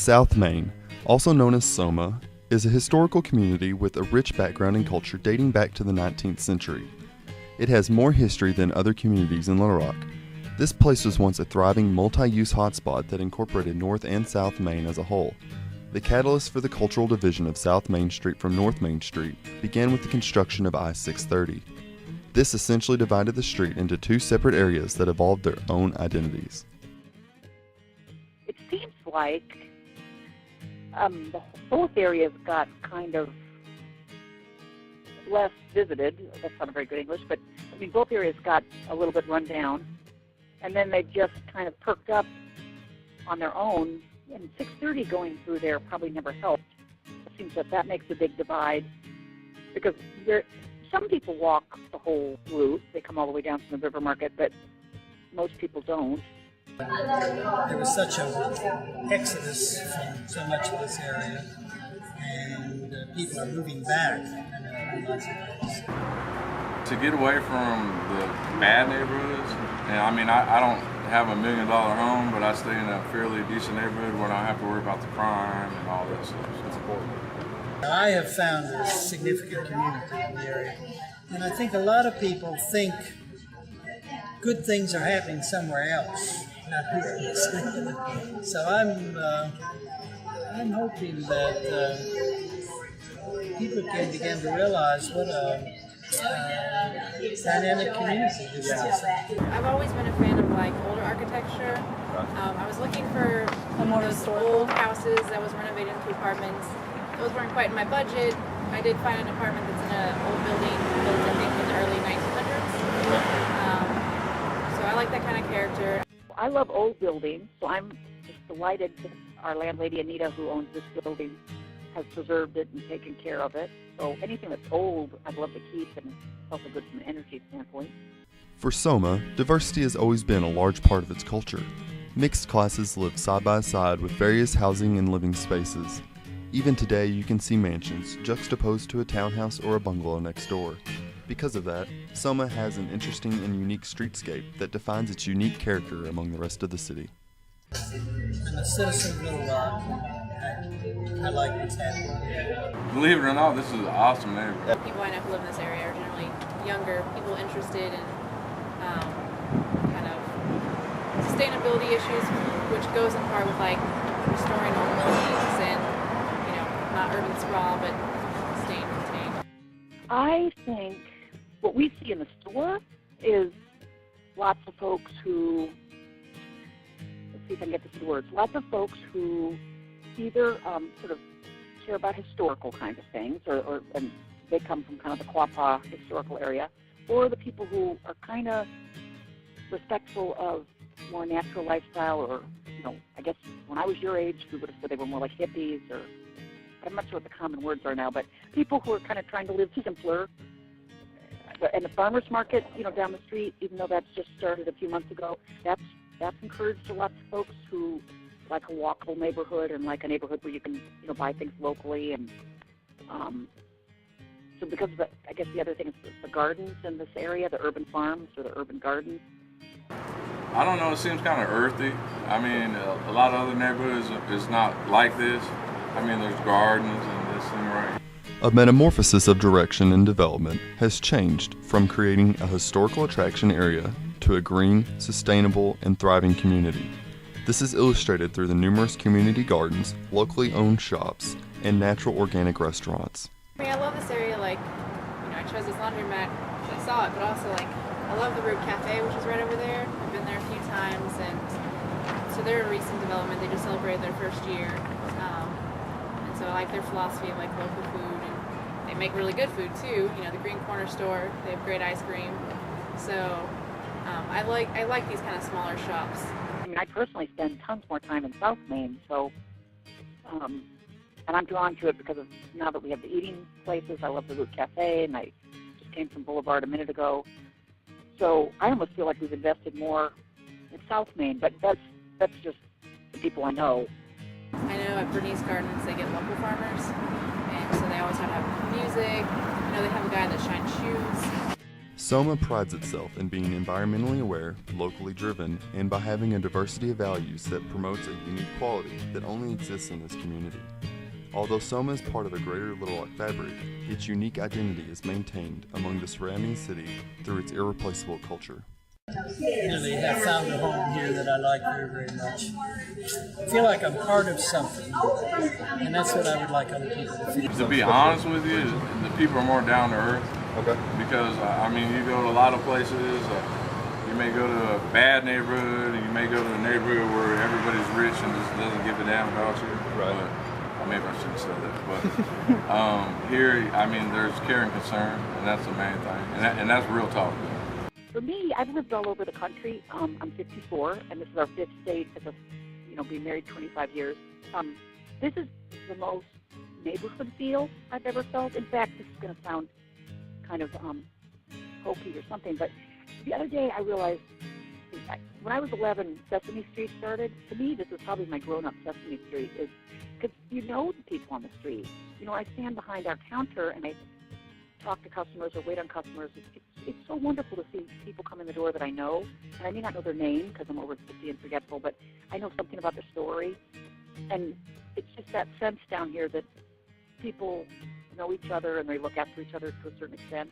South Main, also known as Soma, is a historical community with a rich background and culture dating back to the 19th century. It has more history than other communities in Little Rock. This place was once a thriving multi-use hotspot that incorporated North and South Main as a whole. The catalyst for the cultural division of South Main Street from North Main Street began with the construction of I-630. This essentially divided the street into two separate areas that evolved their own identities. It seems like both areas got kind of less visited. That's not a very good English, but I mean both areas got a little bit run down, and then they just kind of perked up on their own. And 630 going through there probably never helped. It seems that makes a big divide because some people walk the whole route. They come all the way down from the river market, but most people don't. There was such a exodus from so much of this area, and people are moving back in lots of ways. To get away from the bad neighborhoods, and I mean, I don't have $1 million home, but I stay in a fairly decent neighborhood where I don't have to worry about the crime and all that stuff. So it's important. I have found a significant community in the area, and I think a lot of people think good things are happening somewhere else, not here. So I'm hoping that people can begin to realize what a dynamic community this is. I've always been a fan of like older architecture. I was looking for those old houses that was renovated into apartments. Those weren't quite in my budget. I did find an apartment that's in an old building built I think in the early 1900s. So I like that kind of character. I love old buildings, so I'm just delighted that our landlady Anita, who owns this building, has preserved it and taken care of it. So anything that's old, I'd love to keep, and it's also good from an energy standpoint. For Soma, diversity has always been a large part of its culture. Mixed classes live side by side with various housing and living spaces. Even today, you can see mansions juxtaposed to a townhouse or a bungalow next door. Because of that, Soma has an interesting and unique streetscape that defines its unique character among the rest of the city. I'm a citizen of Little Rock. I like what's happening here. Believe it or not, this is an awesome neighborhood. People I know who live in this area are generally younger, people interested in kind of sustainability issues, which goes in part with like restoring old buildings and, you know, not urban sprawl, but staying contained. I think what we see in the store is lots of folks who, let's see if I can get this in words, lots of folks who either sort of care about historical kind of things, and they come from kind of the Quapaw historical area, or the people who are kind of respectful of more natural lifestyle, or, you know, I guess when I was your age, we would have said they were more like hippies, or I'm not sure what the common words are now, but people who are kind of trying to live simpler. And the farmers market, you know, down the street, even though that's just started a few months ago, that's encouraged a lot of folks who like a walkable neighborhood and like a neighborhood where you can, you know, buy things locally. And so because of the, I guess the other thing is the gardens in this area, the urban farms or the urban gardens. I don't know, it seems kind of earthy. I mean, a lot of other neighborhoods is not like this. I mean, there's gardens and this and right. A metamorphosis of direction and development has changed from creating a historical attraction area to a green, sustainable, and thriving community. This is illustrated through the numerous community gardens, locally owned shops, and natural organic restaurants. I mean, I love this area, like, you know, I chose this laundromat because I saw it, but also, like, I love the Root Cafe, which is right over there. I've been there a few times, and so they're a recent development. They just celebrated their first year, and so I like their philosophy of, like, local food, and they make really good food, too. You know, the Green Corner store, they have great ice cream, so I like these kind of smaller shops. I mean, I personally spend tons more time in South Main, so, and I'm drawn to it because of now that we have the eating places. I love the Root Cafe, and I just came from Boulevard a minute ago. So I almost feel like we've invested more in South Main, but that's just the people I know. I know at Bernice Gardens they get local farmers, and so they always have music. You know, they have a guy that shines shoes. Soma prides itself in being environmentally aware, locally driven, and by having a diversity of values that promotes a unique quality that only exists in this community. Although Soma is part of a greater Little Rock fabric, its unique identity is maintained among the surrounding city through its irreplaceable culture. Really have found a home here that I like very, very much. I feel like I'm part of something, and that's what I would like other people to feel. To be honest with you, the people are more down to earth. Okay. Because, I mean, you go to a lot of places, you may go to a bad neighborhood, and you may go to a neighborhood where everybody's rich and just doesn't give a damn about you. Right. But, maybe I shouldn't say that. But here, I mean, there's care and concern, and that's the main thing. And that's real talk. For me, I've lived all over the country. I'm 54, and this is our 5th state as a, being married 25 years. This is the most neighborhood feel I've ever felt. In fact, this is going to sound kind of hokey or something, but the other day I realized when I was 11, Sesame Street started. To me, this is probably my grown-up Sesame Street, is because you know the people on the street. I stand behind our counter and I talk to customers or wait on customers. It's so wonderful to see people come in the door that I know, and I may not know their name because I'm over 50 and forgetful, but I know something about their story, and it's just that sense down here that people know each other and they look after each other to a certain extent.